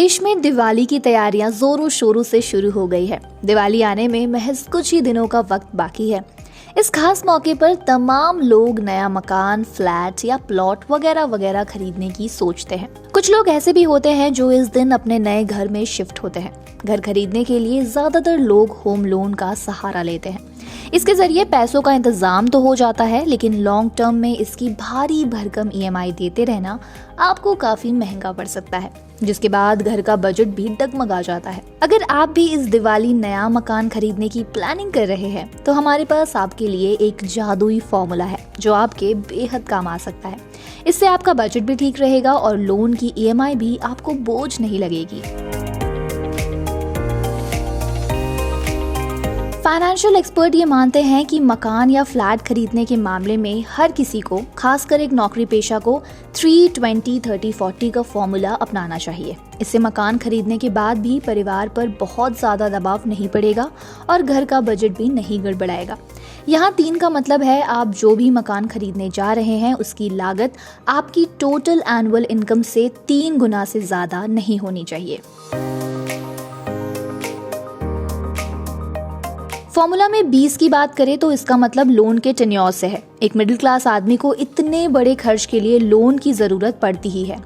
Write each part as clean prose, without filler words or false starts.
देश में दिवाली की तैयारियां जोरों शोरों से शुरू हो गई है। दिवाली आने में महज कुछ ही दिनों का वक्त बाकी है। इस खास मौके पर तमाम लोग नया मकान, फ्लैट या प्लॉट वगैरह वगैरह खरीदने की सोचते हैं। कुछ लोग ऐसे भी होते हैं जो इस दिन अपने नए घर में शिफ्ट होते हैं। घर खरीदने के लिए ज्यादातर लोग होम लोन का सहारा लेते हैं। इसके जरिए पैसों का इंतजाम तो हो जाता है, लेकिन लॉन्ग टर्म में इसकी भारी भरकम EMI देते रहना आपको काफी महंगा पड़ सकता है, जिसके बाद घर का बजट भी डगमगा जाता है। अगर आप भी इस दिवाली नया मकान खरीदने की प्लानिंग कर रहे हैं तो हमारे पास आपके लिए एक जादुई फॉर्मूला है जो आपके बेहद काम आ सकता है। इससे आपका बजट भी ठीक रहेगा और लोन की EMI भी आपको बोझ नहीं लगेगी। फाइनेंशियल एक्सपर्ट ये मानते हैं कि मकान या फ्लैट खरीदने के मामले में हर किसी को, खासकर एक नौकरी पेशा को 3-20-30-40 का फॉर्मूला अपनाना चाहिए। इससे मकान खरीदने के बाद भी परिवार पर बहुत ज्यादा दबाव नहीं पड़ेगा और घर का बजट भी नहीं गड़बड़ाएगा। यहाँ 3 का मतलब है आप जो भी मकान खरीदने जा रहे हैं उसकी लागत आपकी टोटल एनुअल इनकम से 3 गुना से ज्यादा नहीं होनी चाहिए। फॉर्मूला में 20 की बात करें तो इसका मतलब लोन के टेन्योर से है। एक मिडिल क्लास आदमी को इतने बड़े खर्च के लिए लोन की जरूरत पड़ती ही है।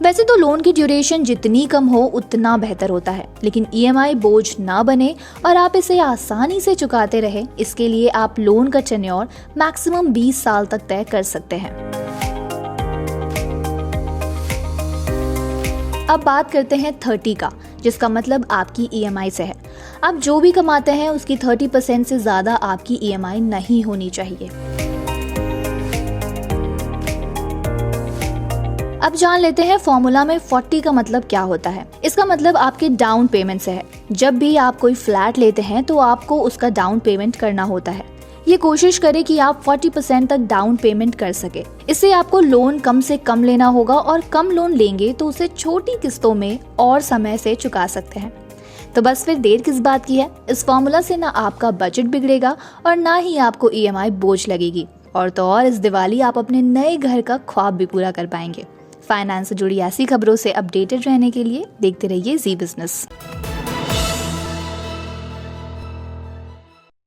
वैसे तो लोन की ड्यूरेशन जितनी कम हो उतना बेहतर होता है, लेकिन EMI बोझ ना बने और आप इसे आसानी से चुकाते रहे, इसके लिए आप लोन का टेन्योर मैक्सिमम 20 साल तक तय कर सकते हैं। अब बात करते हैं 30 का, जिसका मतलब आपकी EMI से है। आप जो भी कमाते हैं उसकी 30% से ज्यादा आपकी EMI नहीं होनी चाहिए। अब जान लेते हैं फॉर्मूला में 40 का मतलब क्या होता है। इसका मतलब आपके डाउन पेमेंट से है। जब भी आप कोई फ्लैट लेते हैं तो आपको उसका डाउन पेमेंट करना होता है। ये कोशिश करें कि आप 40% तक डाउन पेमेंट कर सके। इससे आपको लोन कम से कम लेना होगा और कम लोन लेंगे तो उसे छोटी किस्तों में और समय से चुका सकते हैं। तो बस फिर देर किस बात की है। इस फॉर्मूला से ना आपका बजट बिगड़ेगा और ना ही आपको EMI बोझ लगेगी, और तो और इस दिवाली आप अपने नए घर का ख्वाब भी पूरा कर पाएंगे। फाइनेंस से जुड़ी ऐसी खबरों से अपडेटेड रहने के लिए देखते रहिए जी बिजनेस।